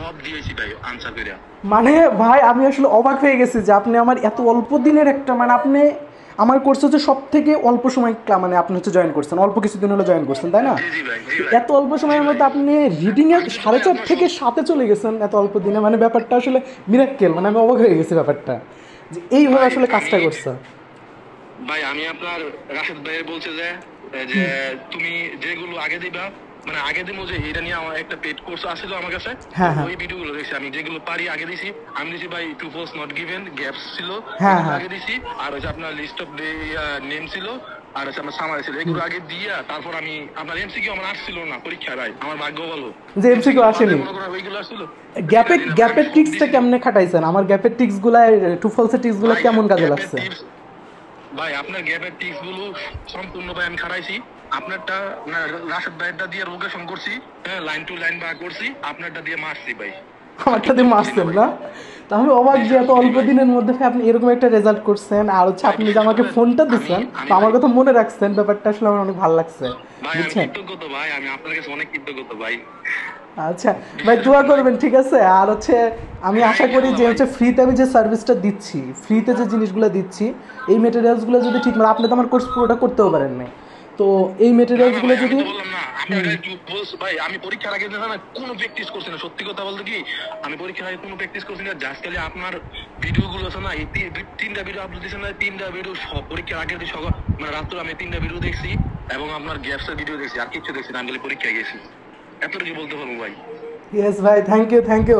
সব দিয়েছি ভাই আনসার কইরা। মানে ভাই আমি আসলে অবাক হয়ে গেছি যে আপনি আমার এত অল্প দিনের একটা মানে আপনি আমার কোর্স হচ্ছে সব থেকে অল্প সময় মানে আপনি হচ্ছে জয়েন করছেন, অল্প কিছুদিন হলো জয়েন করছেন তাই না? জি জি ভাই, জি তো ভাই, এত অল্প জি সময়ের ভাই। মধ্যে আপনি রিডিংয়ে আমি কিন্তু ভাই 4.5 আপনার থেকে 7-এ চলে গেছেন এত অল্প দিনে, মানে ব্যাপারটা আসলে মিরাক্কেল, মানে আমি অবাক হয়ে গেছি ব্যাপারটা যে এইভাবে ভাই আসলে আমি কাজটা করছে। ভাই আমি আপনার রাশেদ ভাই বলছে যে যে হুম। তুমি যেগুলো আগে দিবা, মানে আগে দিবো যে এটা নিয়ে আমার একটা পেড কোর্স আসছিল আমার কাছে, তো হ্যাঁ হ্যাঁ ওই ভিডিওগুলো দেখছি আমি, যেগুলো পারি আগে দিছি। আমি দিছি ভাই to post not given gaps ছিল, হ্যাঁ এগুলো হ্যাঁ। আগে দিছি। আর হচ্ছে আপনার লিস্ট অফ নেম ছিল, আর হচ্ছে আমার সামারি ছিল, হুম। এগুলো আগে দিয়া তারপর আমি আপনার এমসিকিউ আমার আসছিল না পরীক্ষায় ভাই, আমার ভাগ্য ভালো। যে এমসিকিউ এমসিকিউ পারলে আসেনি। মনে করেন ওইগুলো আসছিল, সেটা গ্যাপে দিই না ভাই, আমি গ্যাপের সব ট্রিক্সটা দিছি। কেমনে খাটাইছেন? আমার গ্যাপের ট্রিক্স গুলা, টু ফলসের ট্রিক্স গুলা ভাই কেমন কাজে গ্যাপের লাগছে? টিপস, ভাই আপনার গ্যাপের টিপস গুলো সম্পূর্ণ ভাই আমি খারাইছি। আপনারটা না, রাশেদ ভাইয়েরটা দিয়ে লোকেশন করছি, হ্যাঁ লাইন টু লাইন বা করছি, আপনারটা দিয়ে মারছি ভাই। আর আমারটা কিচ্ছু দিয়ে করছি না মারছেন ভাই। না? তো আমি অবাক জি যে এত জি অল্প ভাই। দিনের মধ্যে ভাই আপনি এরকম একটা রেজাল্ট করছেন, আর হচ্ছে ভাই আপনি যে বিশ্বাস আমাকে করেন, ফোনটা আমি দিচ্ছেন আমি বা আমার ভাই, কথা মনে রাখছেন, ব্যাপারটা আসলে আমার অনেক ভালো লাগছে। ভাই আমি বুঝছেন? কৃতজ্ঞ তো ভাই, আমি আপনার কাছে অনেক কৃতজ্ঞ তো ভাই। আচ্ছা ভাই, বিশ্বাস দোয়া করেন ভাই। করবেন ঠিক আছে? আর হচ্ছে আমি হ্যাঁ আশা করি ইনশাল্লাহ যে ভাই। হচ্ছে ফ্রিতে আমি যে সার্ভিসটা দিচ্ছি, ফ্রিতে যে জিনিসগুলো দিচ্ছি, এই মেটেরিয়ালসগুলো যদি ঠিক, মানে আপনি তো আমার কোর্স পুরোটা করতেও পারেন নাই, তো এই না না মেটেরিয়ালসগুলো ভাই, আমি যদি তো বললাম না, আমি হুম আগে বলছি ভাই, আমি পরীক্ষার আগে না কোনো প্র্যাকটিস করছি না, সত্যি কথা বলতে কি, আমি পরীক্ষার আগে কোনো প্র্যাকটিস করছি না। জাস্ট খালি আপনার ভিডিও গুলো আছে না, এই তিনটা ভিডিও আপলোড দিয়েছেন না, তিনটা ভিডিও সব পরীক্ষার আগের দিন সকাল, মানে রাত্রে আমি তিনটা ভিডিও দেখছি, এবং আপনার গ্যাপসের ভিডিও দেখছি, আর কিছু দেখছি না, আমি খালি পরীক্ষায় গেছি। এতটুকু বলতে পারবো ভাই। ইয়েস ভাই, থ্যাংক ইউ থ্যাংক ইউ।